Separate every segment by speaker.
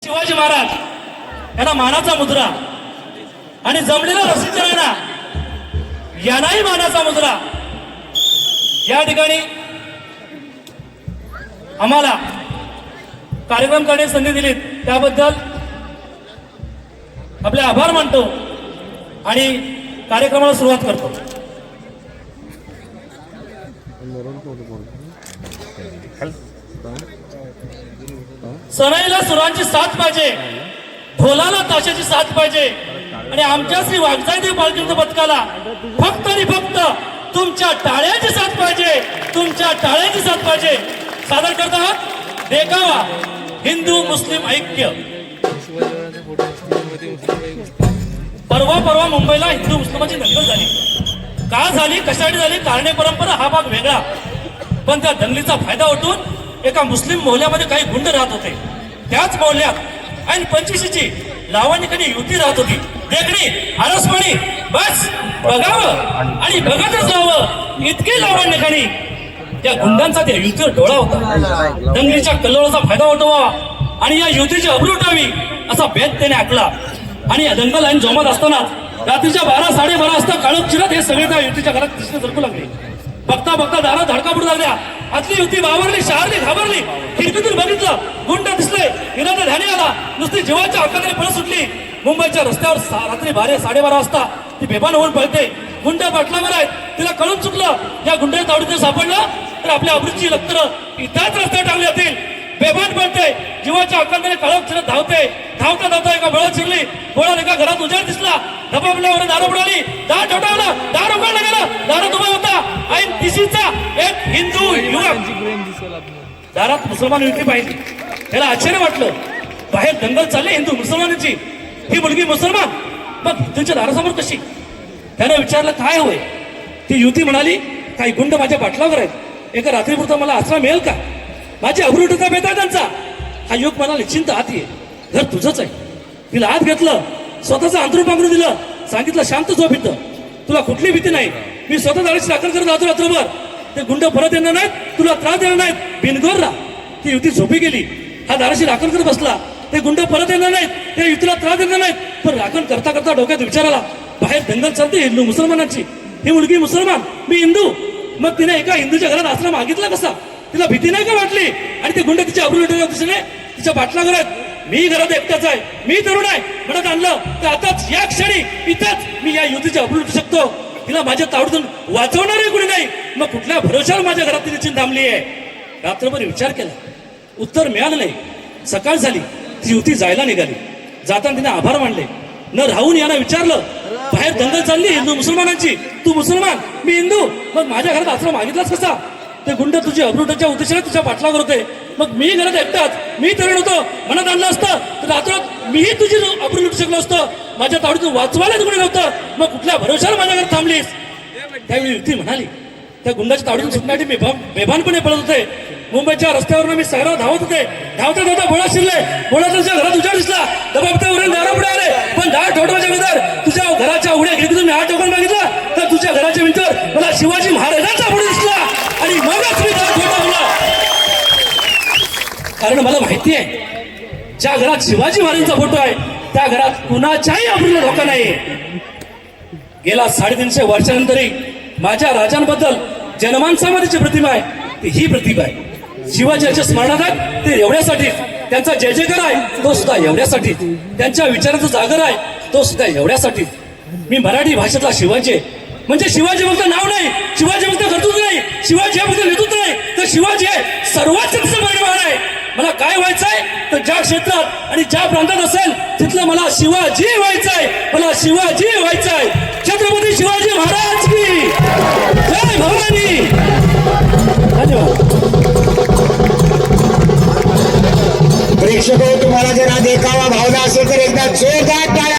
Speaker 1: शिवाजी महाराज यांना मानाचा मुद्रा आणि जमलेला रसिकरांना यांनाही मानाचा मुद्रा या ठिकाणी आम्हाला कार्यक्रम करण्याची संधी दिली त्याबद्दल आपले आभार मानतो आणि कार्यक्रमाला सुरुवात करतो. सनईला सुरांची साथ पाहिजे, ढोलाला ताशाची साथ पाहिजे आणि आमच्या श्री वाघजाई पालखीच्या पथकाला फक्त आणि फक्त तुमच्या टाळ्यांची साथ पाहिजे, तुमच्या टाळ्यांची साथ पाहिजे. सादर करता देखावा हिंदू मुस्लिम ऐक्य. परवा मुंबईला हिंदू मुस्लिमांची दंगल झाली. का झाली, कशासाठी झाली, कारणे परंपरा हा भाग वेगळा. पण त्या दंगलीचा फायदा उठून एका मुस्लिम मोहल्ल्यामध्ये काही गुंड राहत होते. त्याच मोहल्ल्यात ऐन 25ची लावणीकडे युती राहत होती. देखणी आरसपणी बस बघावं आणि बघतच राहावं इतके लावणीकडे त्या गुंडांचा त्या युतीवर डोळा होता. दंगलीच्या कल्लोळाचा फायदा उठवावा आणि या युतीची अब्रू उठावी असा बेत त्याने आखला. आणि या दंगल ऐन जोमात असताना रात्रीच्या 12-12:30 वाजता काळोख चिरत हे सगळे त्या युतीच्या घरात दिसणे सरकू लागले. बघता बघता दारात धडका पडू लागल्या. आतली युती बावरली, शहरली, घाबरली. खिडकीतून बघितलं गुंड दिसले. हिराचा ध्यानी आला. नुसती जीवाच्या हक्काने पळ सुटली. मुंबईच्या रस्त्यावर रात्री 12-12:30 वाजता ती बेभान होऊन पळते. गुंड पाटलावर आहेत. तिला कळून चुकलं या गुंडाच्या तावडीत सापडलं तर आपल्या अब्रूची लक्तर इथंच रस्त्यावर टाकली जातील. बेभान पळते, जीवाच्या हक्काने काळोख चिरत धावते. धावता धावता एका बळात शिरली. बळात एका घरात उजाड दिसला. धपापल्यावर दार उडाली. दार ठोठावलं. दार उघडलं गेलं. दारात उभा होता ऐन दिशीचा एक हिंदू युवक. दारात मुसलमान युवती पाहिली. त्याला आश्चर्य वाटलं. बाहेर दंगल चालली हिंदू मुसलमानांची. ही मुलगी मुसलमान मग हिंदूच्या दारासमोर कशी? त्यानं विचारलं काय होय? ती युवती म्हणाली काही गुंड माझ्या पाठलावर आहेत. एका रात्रीपुरता मला आसरा मिळेल का? माझी अब्रूचा बेत आहे त्यांचा. हा युवक म्हणाला निश्चिंत आत ये, घर तुझंच आहे. तिला आत घेतलं. स्वतःचं अंतरून पांघरून दिलं. सांगितलं शांत झोप इथं, तुला कुठली भीती नाही. मी स्वतः दाराची राखण करत राहतो रात्रभर. ते गुंड परत येणार नाहीत, तुला त्रास देणार नाहीत. बिनगोर राहा. ती युवती झोपी गेली. हा दाराची राखण करत बसला. ते गुंड परत येणार नाहीत, त्या युवतीला त्रास देणार नाहीत. पण राखण करता करता डोक्यात विचार आला बाहेर दंगल चालते हिंदू मुसलमानांची. ही मुलगी मुसलमान, मी हिंदू. मग तिने एका हिंदूच्या घरात आश्रम मागितला कसा? तिला भीती नाही का वाटली? आणि ते गुंड तिच्या अब्रू लुटवल्या दिसणे तिच्या पाठलावर आहेत. मी घरात एकटाच आहे, मी तरुण आहे म्हणत आणलं तर आताच या क्षणी इथंच मी या युतीची अब्रू लुटू शकतो. तिला माझ्या तावडीतून वाचवणारे कुणी नाही. मग कुठल्या भरोशावर माझ्या घरात तिने चिंता थांबली आहे? रात्रभर विचार केला, उत्तर मिळालं नाही. सकाळ झाली, ती युती जायला निघाली. जाताना तिने आभार मानले. न राहून यांना विचारलं बाहेर दंगल चालली हिंदू मुसलमानांची, तू मुसलमान मी हिंदू, मग माझ्या घरात आश्रम मागितलाच कसा? ते गुंड तुझ्या अब्रूटाच्या उद्देशाने तुझ्या पाठलावर होते. मग मी घरात एकटाच, मी तरुण होतो मनात आणलं असतं तर रात्रात मीही तुझी अब्रू लुटू शकलो असतं. माझ्या तावडीतून वाचवायलाच कोणी नव्हतं. मग कुठल्या भरोशावर माझ्या घरात थांबलीस? त्यावेळी युती म्हणाली त्या गुंडाच्या तावडीतून सुटण्यासाठी मी बेभानपणे पळत होते. मुंबईच्या रस्त्यावरून मी शहरात धावत होते. धावता धावता बोळा शिरले. बोळा तुझ्या घरात उजाड दिसला. दबाबत्यावरून दारा पुढे आले. पण दार ठोठवायच्या नंतर तुझ्या घराच्या उड्या खिडकीतून मी हात ठोकून मागितला तर तुझ्या घराच्या भिंतीवर मला शिवाजी महाराजांचा फोटो दिसला आणि मगच मी दार ठोठावला. कारण मला माहिती आहे ज्या घरात शिवाजी महाराजांचा फोटो आहे त्या घरात कुणाच्याही अब्रूला धोका नाही. गेला 350 वर्षानंतरही माझ्या राजांबद्दल जनमानसामध्ये प्रतिमा आहे ती ही प्रतिभा आहे. शिवाजीच्या स्मरणात आहे ते एवढ्यासाठी. त्यांचा जय जयकार आहे तो सुद्धा एवढ्यासाठी. त्यांच्या विचारांचा जागर आहे तो सुद्धा एवढ्यासाठी. मी मराठी भाषेतला शिवाजी आहे. म्हणजे शिवाजी फक्त नाव नाही, शिवाजी फक्त कर्तृत्व नाही, शिवाजी फक्त नेतृत्व नाही, तर शिवाजी आहे सर्वात परिवार आहे. मला काय व्हायचंय तर ज्या क्षेत्रात आणि ज्या प्रांतात असेल तिथलं मला शिवाजी व्हायचंय. मला शिवाजी व्हायचंय. छत्रपती शिवाजी महाराज की जय भवानी. धन्यवाद.
Speaker 2: प्रेक्षको तुम्हाला जर हा देखावा भावना असेल तर एकदा जोरदार टाळ्या.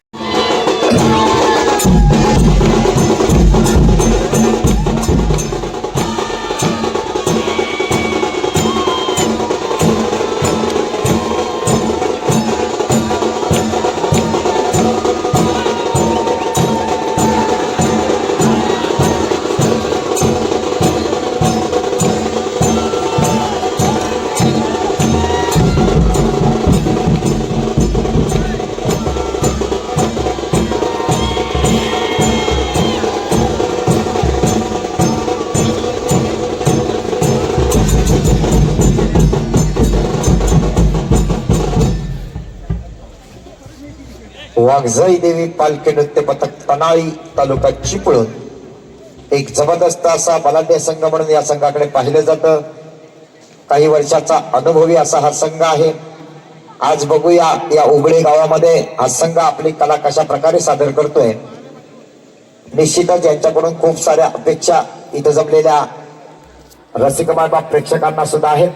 Speaker 3: वाघजाई देवी पालखी नृत्य पथक तनाळी तालुका चिपळूण एक जबरदस्त असा बलाढ्य संघ म्हणून या संघाकडे पाहिलं जातं. काही वर्षाचा अनुभवी असा हा संघ आहे. आज बघूया या उघडे गावामध्ये हा संघ आपली कला कशा प्रकारे सादर करतोय. निश्चितच यांच्याकडून खूप साऱ्या अपेक्षा इथं जमलेल्या रसिकमान बाप प्रेक्षकांना सुद्धा आहेत.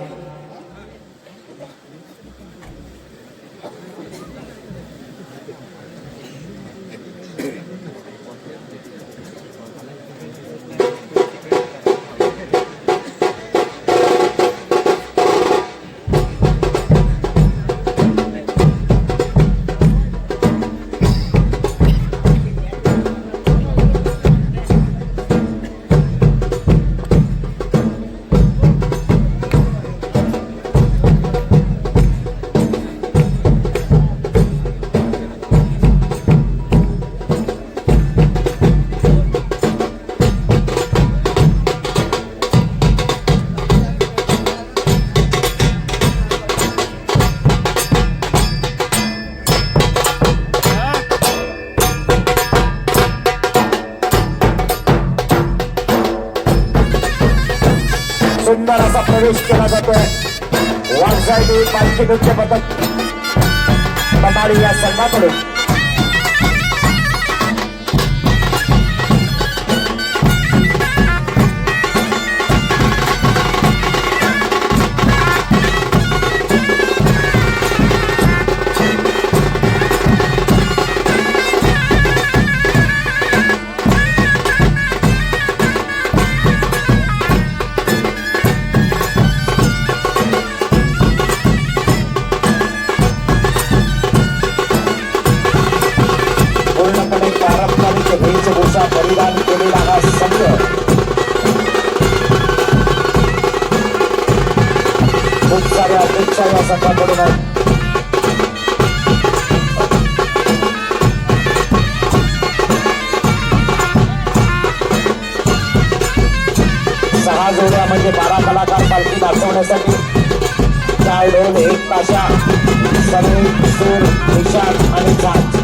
Speaker 3: सुंदर असा प्रवेश केला जातोय. वाघजाई देवी पालखी नृत्य पथक तनाळी या संघाकडून. पूर्णपणे पारंपरिक वेशभूषा परिधान केलेला हा संघ खूप साऱ्या अपेक्षा या संघाकडून आहेत. सहा जोड्या म्हणजे 12 कलाकार पालखी नाचवण्यासाठी 4 ढोल 1 ताशा संगीत सूर निषाद आणि झांज.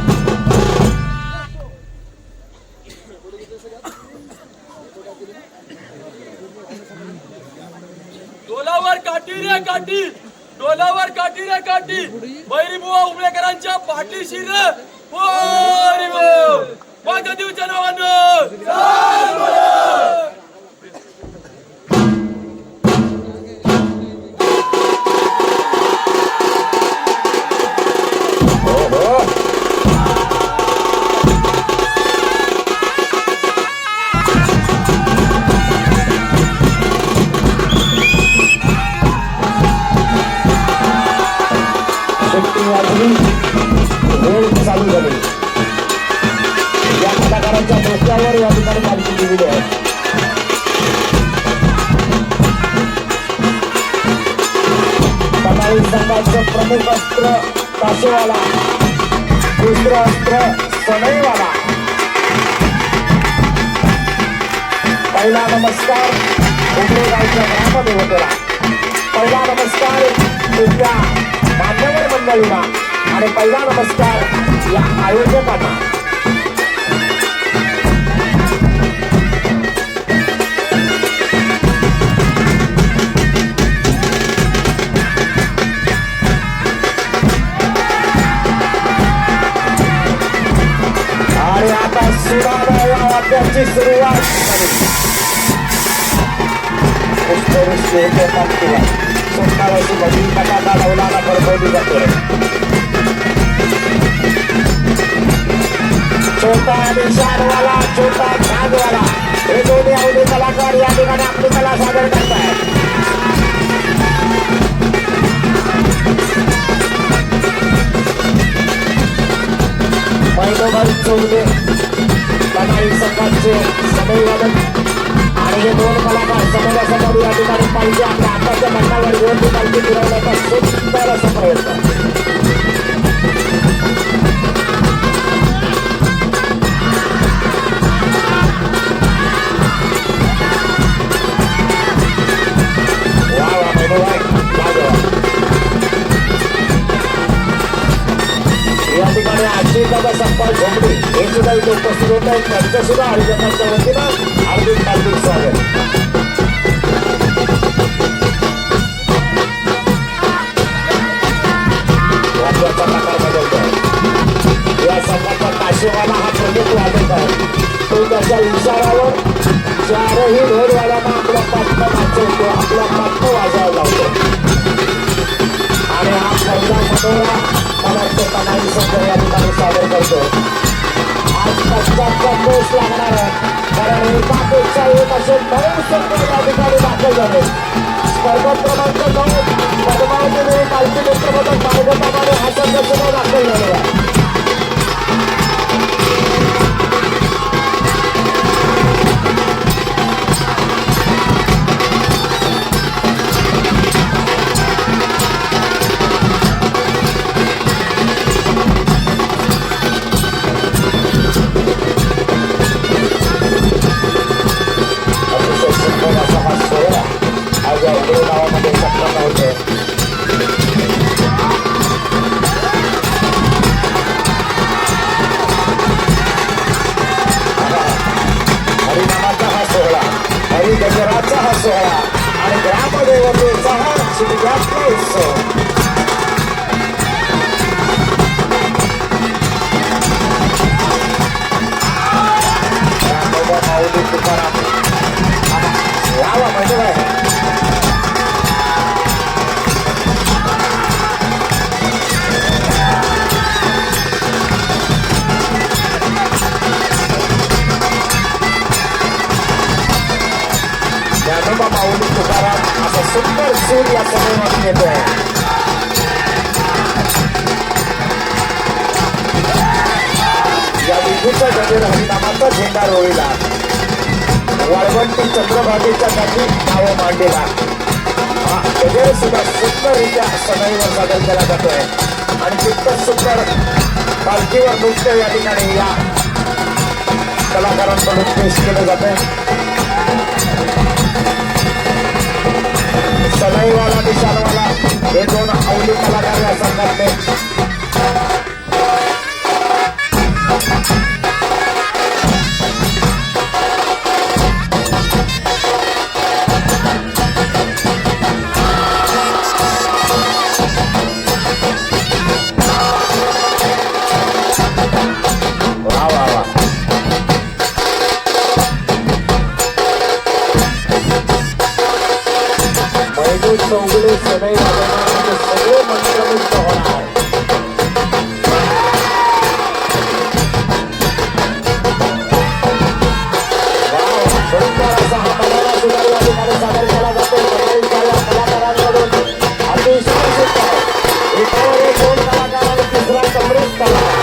Speaker 4: डोलावर काठी रे काठी, डोलावर काठी रे काठी, बैरी बुवा उमरेकरांच्या पाठीशी रे. बोरी बोल माझ्या देवच्या नावानं.
Speaker 3: वेळ चालू झाली. या कलाकारांच्या डोक्यावर या ठिकाणी पालखी दिलेली आहे. तनाळी संघाचं प्रमुख अस्त्र ताशेवाला, दुसरं अस्त्र सनईवाला. पहिला नमस्कार उमरे गावच्या ग्रामदेवतेला, पहिला नमस्कार तिथल्या मान्यवर मंडळींना आणि पहिला नमस्कार या आयोजकांना. आणि आता सुराला या वाद्याची सुरुवात झाली. पुष्पवृष्टी होते पालखीला. सुंदर अशी भजी बटाटा लवलाला बरबवली जाते. छोटा निशाणवाला, छोटा झांजवाला हे दोन्ही अवधी कलाकार या ठिकाणी आपली कला सादर करतायत. महिनोभर चौले तनाळी संघाचे समयवादक आणि हे 2 कलाकार समोरासमोर या ठिकाणी पालखी आपल्या हाताच्या बंडावर घेऊन ती पालखी फिरवण्याचा सुंदर असा प्रयत्न. या ठिकाणी आजी दादा संपाल झोपडी हे सुद्धा इथे उपस्थित होत आहेत. त्यांचं सुद्धा आयोजकांच्या वतीनं हार्दिक स्वागत. वाद्याचा प्रकार बदलतोय. या संघाचा काशीवाला हा प्रमुख वादक आहे. तो त्याच्या इशारावर चारही ढोलवाल्यांना आपल्या पाठनं नाचवतो, आपल्या पाठनं वाजवायला लावतो. आणि हा पहिला मनोरा मला तो कनाई संघ या ठिकाणी सादर करतो. आज कच्चा पोस्ट लागणार आहे, कारण एकापेक्षा एक असे 9 संघ या ठिकाणी दाखल झाले. स्पर्धा क्रमांक 9 पद्मावती पालखी मित्रपदक मार्गप्रमाणे हा संघ सुद्धा दाखल झालेला आहे. गावामध्ये संपन्न होते. हरिनामाचा हा सोहळा, हरिगजराचा हा सोहळा आणि ग्रामदेवतेचा हा शिमग्यातला उत्सव. माऊली तुकाराम लावा म्हणजे काय माऊली तुकाराम असा सुंदर सूर या सभेमध्ये येतोय. या विधीचा गजर हरिनामाचा झेंडा रोळीला वाळवंटी चंद्रभागेच्या काठी नावं मांडलेला हा गजर सुद्धा सुंदररित्या सभेवर सादर केला जातोय. आणि तितकंच सुंदर पालखीवर नृत्य या ठिकाणी या कलाकारांकडून पेश केलं जातंय. सनईवाला निशाणवाला हे 2 अवली कलाकार या संघातले. वा वा वा चौगुले सनई वाजवणारे सगळे मंत्रमुग्ध होणार. सुंदर असा हा मनोरा सुद्धा या ठिकाणी सादर केला जातो. कलाकारांकडून अतिशय सुंदर एकावर एक 2 कलाकार आणि तिसरा समृद्ध कलाकार.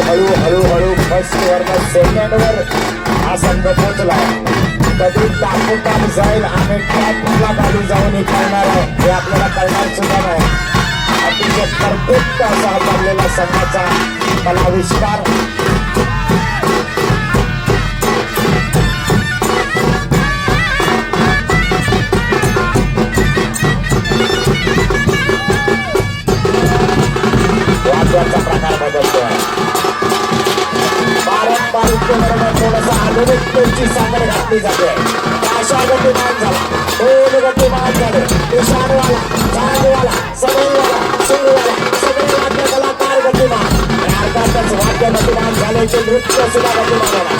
Speaker 3: हळूहळू फर्स्ट वर सेकंड वर हा संघ पोहोचला. कधी टाकून जाईल आणि ट्रॅकला गाडी जाऊन करणार आहे हे आपल्याला कळणार सुद्धा नाही. अतिशय परफेक्ट असा चाललेला संघाचा कलाविष्कार. वाद्याचा प्रकार बदलतोय. पारंपरिक थोडासा आधुनिकतेची सांगड घातली जाते. अशा गतिमान झाला, दोन गतिमान झाले. ईशानवाला, चांदवाला, सगळेवाला, सुरवाला, सगळे वाद्य कलाकार गतिमान आणि अर्थातच वाद्य गतिमान झाल्याचे नृत्य सुद्धा गतिमान होणार.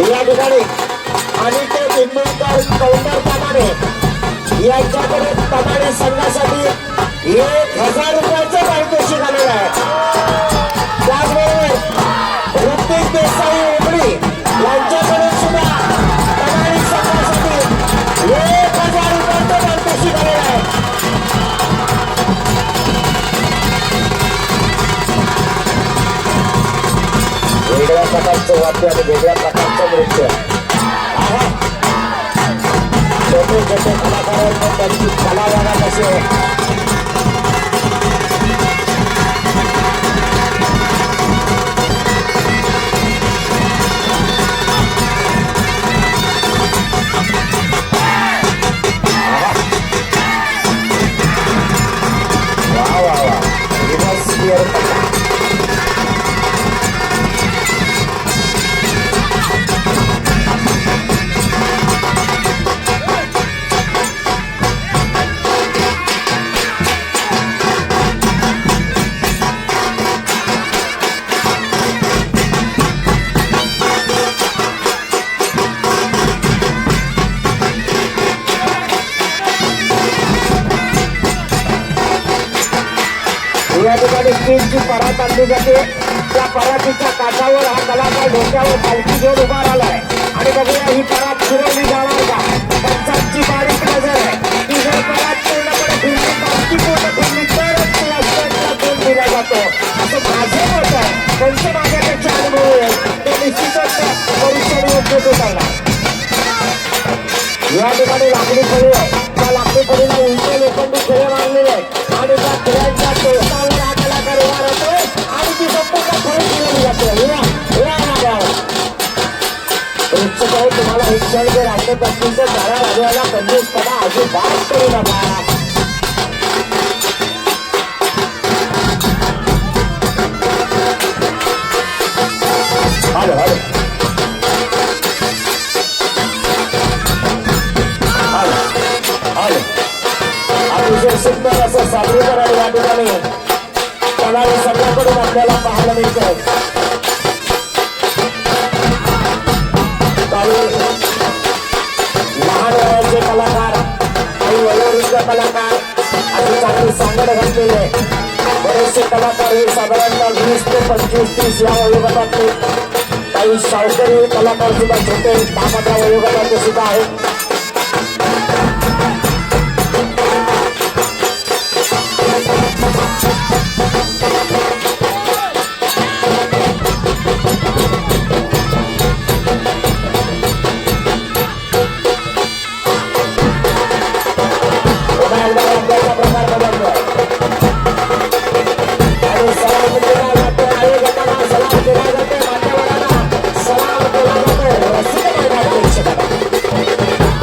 Speaker 3: या ठिकाणी आणि ते निंबळकर कौंटर प्रमाणे यांच्याकडे कमाडी संघासाठी 1,000 रुपयाचं पारितोषिक आलेलं आहे. त्याचबरोबर ऋतिक देसाई उमरी यांच्याकडे सुद्धा कमाडी संघासाठी 1,000 रुपयाचं पारितोषिक आलेलं आहे. वेगळ्या प्रकारचं वाद्य आणि वेगळ्या प्रकारचं नृत्य. छोटे छोटे कलाकारांना त्यांची कला बघा कशी आहे. वा वा वा रिव्हर्स गिअर पट्टा. या ठिकाणी स्टीलची परात आणली जाते. त्या परातीच्या काठावर हा कलाकार डोक्यावर पालखी घेऊन उभा राहिलाय आणि बघूया ही परात फिरवली जाणार का. पंचांची बारीक नजर आहे की जर परात पूर्णपणे फिरली, पालखी पूर्ण फिरली तरच तिला स्टेजला गुण दिला जातो असं माझे मत आहे. कोणत्या माझ्यापेक्षा अनुभव आहे ते निश्चितच परीक्षण योग्य तो करणार. या ठिकाणी लाकडी फळी आहे. त्या लाकडी फळीला उलटे लोखंडी खेळे मारलेले आहेत आणि त्या खेळांच्या टोकावर हा कलाकार उभा राहतोय आणि ती संपूर्ण फळी फिरवली जाते. तुम्हाला हे क्षण जर आवडत असतील तर झाडा वाजवायला कंजूसपणा अजिबात करू नका. हॅलो हॅलो अतिशय सुंदर असं सादरीकरण या ठिकाणी कलावी सगळ्याकडून आपल्याला पाहायला मिळतंय. काही लहान वयाचे कलाकार, काही वयोवृद्ध कलाकार आणि चांगली सांगड घातलेले बरेचसे कलाकार हे साधारणतः 20 ते 25-30 या वयोगटातले. काही शास्त्रीय कलाकार सुद्धा छोटे 10-15 वयोगटाचे सुद्धा आहेत. सलाम केला जातो रसिक मैदान प्रेक्षकांना.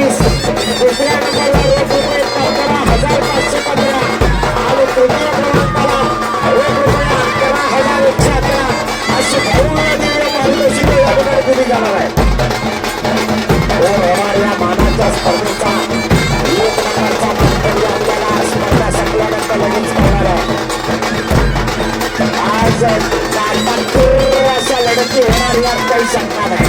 Speaker 2: 20. दुसऱ्या नंबरला रोख रुपये 15,515 आणि तृतीय क्रमांकाला रोख रुपये 11,111 अशी भव्य दिव्य पारितोषिके या ठिकाणी दिली जाणार आहे. या मानाच्या स्पर्धेचा एक नंबरचा मंतव्य आपल्याला स्पर्धा संपल्यानंतर लगेच कळणार आहे. आज काटाकोर अशा लढती होणार यात काही शंका नाही.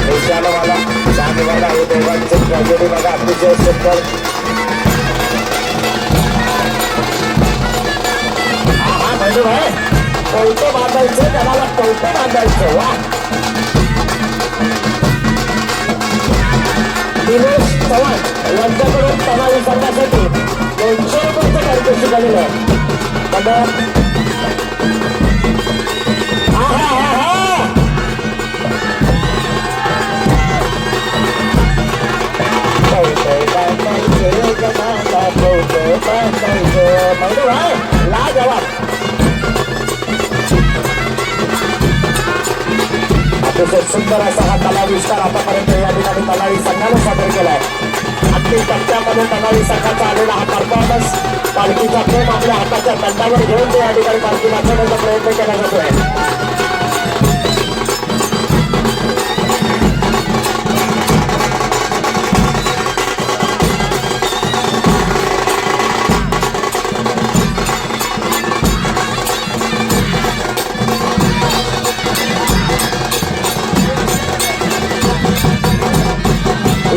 Speaker 2: देशाला मला चांगली बघा हे दोघांचे ट्रॅजेडी बघा अतिशय सुंदर. हा म्हणजे भाई कौटे बांधायचे त्याला कौटे बांधायचं वा. दिनेश चव्हाण यांच्याकडून तमावी संघासाठी 200 रुपयाचं पारितोषिक आलेलं आहे. लाजवाब अतिशय सुंदर असा हा तलावी विस्तार आतापर्यंत या ठिकाणी तलावी संघाने सादर केलाय. अगदी टप्प्यामध्ये तलावी संघाचा आलेला हा परफॉर्मन्स पालखीचा प्रेम आपल्या हाताच्या दंडावर घेऊन ते या ठिकाणी पालखी वाचवण्याचा प्रयत्न केला जातोय.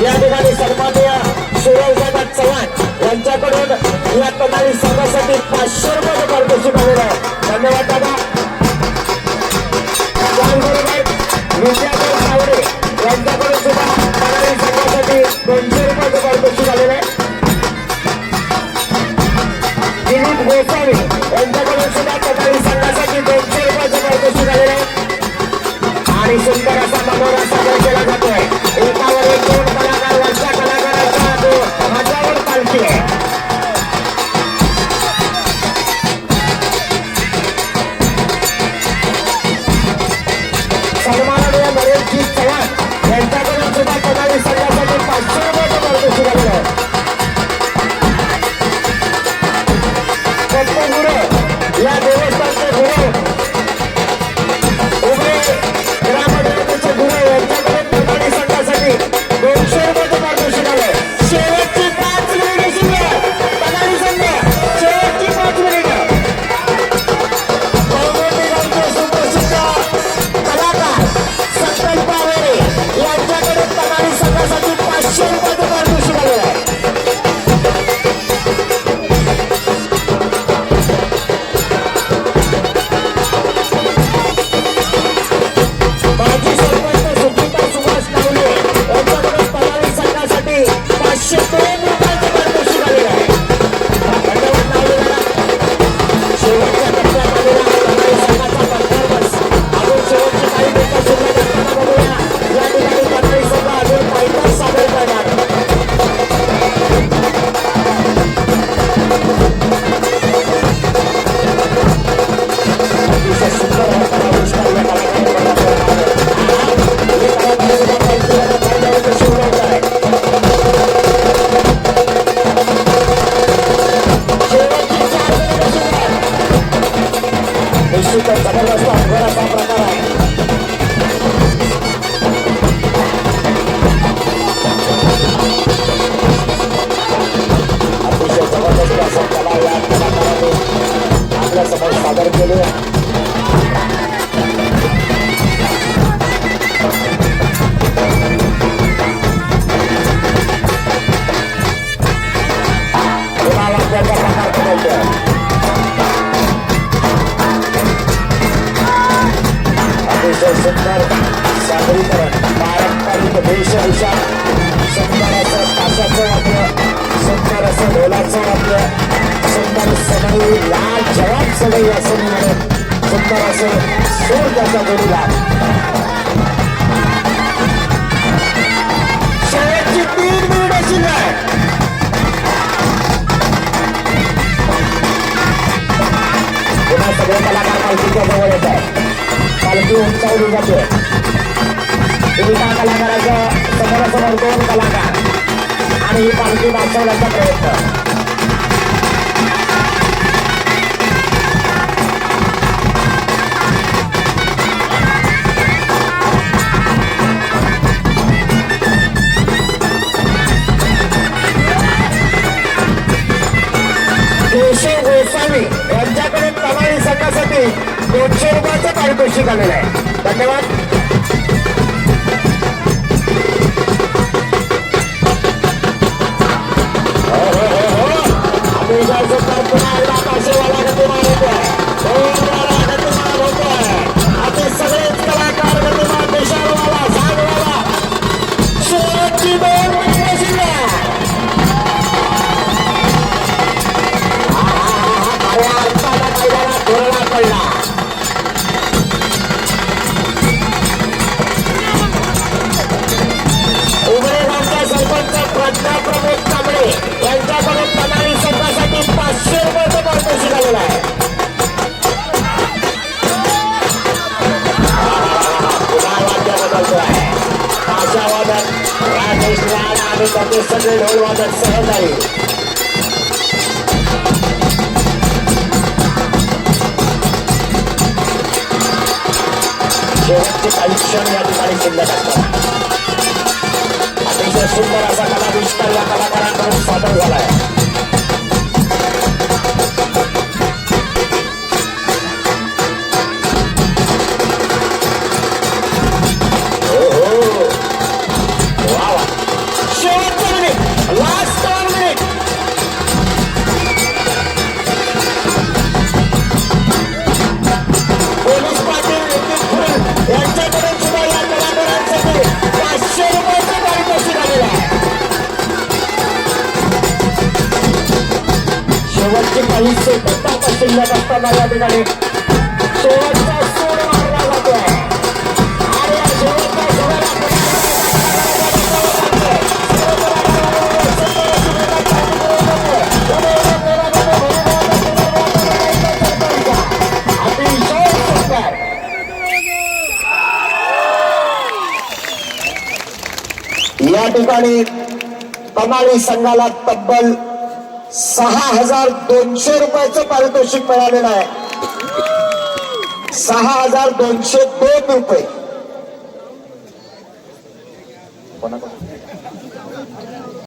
Speaker 2: या ठिकाणी सन्माननीय सूरजदादा चव्हाण यांच्याकडून या तलावी संघासाठी 500 रुपये पारितोषिक आलेलं आहे. धन्यवाद दादा. त्याचबरोबर विद्याधर सावरे यांच्याकडून सुद्धा तलावी संघासाठी 200 रुपयाचं पारितोषिक आलेलं आहे. दिलीप गोसावी यांच्याकडून सुद्धा तलावी संघासाठी 200 रुपयाचं पारितोषिक आलेलं आहे. आणि सुंदर असा मनोरा सादर केला जातोय. एकावर एक 2 कलाकार वरच्या कलाकाराचा तो हातावर पालखी आहे. सन्माननीय नरेशजी चव्हाण यांच्याकडून सुद्धा तलावी संघासाठी 500 रुपयाचं पारितोषिक आलेलं आहे. पप्पू गुरु या देवस्थानचे गुरु उभे ग्रामदेवतेचे गुरु यांच्याकडे तलावी संघासाठी 200 रुपयाचं पारितोषिक आलंय. शेवटची 5 मिनिटं शिल्लक. तलावी संघ शेवटची 5 मिनिटं. कौमुदीगावचे सुप्रसिद्ध कलाकार संकल्प पावेरे यांच्याकडे तलावी संघासाठी 500 रुपयाचं पारितोषिक आलेलं आहे. माजी सरपंच सुचिता सुभाष नावले यांच्याकडून तलावी संघासाठी 502 रुपयाचं पारितोषिक आलेलं आहे. धन्यवाद नावलेला. शेवटच्या टप्प्यात आलेला तलावी संघाचा परफॉर्मन्स अजून शेवटची काही मिनिटं शिल्लक असताना बघूया. या ठिकाणी तलावी संघ अजून पायथ्यात सादर करणार. अतिशय सुंदर हा तलावी विस्तार या कलाकारांकडून निश्चितच जबरदस्त अपघाताचा प्रकार आहे. अतिशय जबरदस्त असा कला या कलाकारांनी आपल्या समोर सादर केले. वाद्याचा प्रकार बदलतोय. अतिशय सुंदर सादरीकरण पारंपरिक वेशभूषा, सुंदर असं ताशाचं वाद्य, सुंदर असं ढोलाचं वाद्य, सुंदर सगळी लाल जवाब सगळी असं म्हणत सुंदर असं सूर त्याचा जोडीला. शेवटची 3 मिनिटं शिल्लक. दाखवली जाते. एका कलाकाराचं समोरासमोर दोन कलाकार आणि ही पालखी नाचवण्याचा प्रयत्न. जोशी गोसावी यांच्याकडे तमारी संघासाठी 200 रुपयाचं पारितोषिक आलेलं आहे. धन्यवाद. पुन्हा एकदा काशेवाला गतिमान होतोय. गतिमान होतोय. आता सगळेच कलाकार गतिमान देशावाला झाडवाला शेवटची 2 मिनिटं शिल्लक. अर्थाला मैदानात धोरणा पडला. उमरेगावचा सरपंच प्रज्ञा प्रमोद कांबळे यांच्याकडून तनाळी संघासाठी 500 रुपयाचं पारितोषिक आलेलं आहे. पुन्हा वाद्य बदलतोय. आशावादक राजेश राणा आणि त्याचे सगळे ढोलवादक सहकारी. शेवटचे काही क्षण या ठिकाणी शिल्लक असतात. अतिशय सुंदर असा कलाविष्कार या कलाकारांकडून सादर झालाय. वा वा. शेवटचं minute, last 1 minute. Police Patil Nitin फुल यांच्याकडून सुद्धा या कलाकारांसाठी 500 रुपयाचं पारितोषिक आलेलं आहे. शेवटचे काही सेकंद आता शिल्लक असताना या ठिकाणी शेवटचा सूर मारला जातोय. आणि या शेवटच्या सुराला अतिशय सुंदर. या ठिकाणी तनाळी संघाला तब्बल 6,200 रुपयाचं पारितोषिक मिळालेलं आहे. 6,202 रुपये.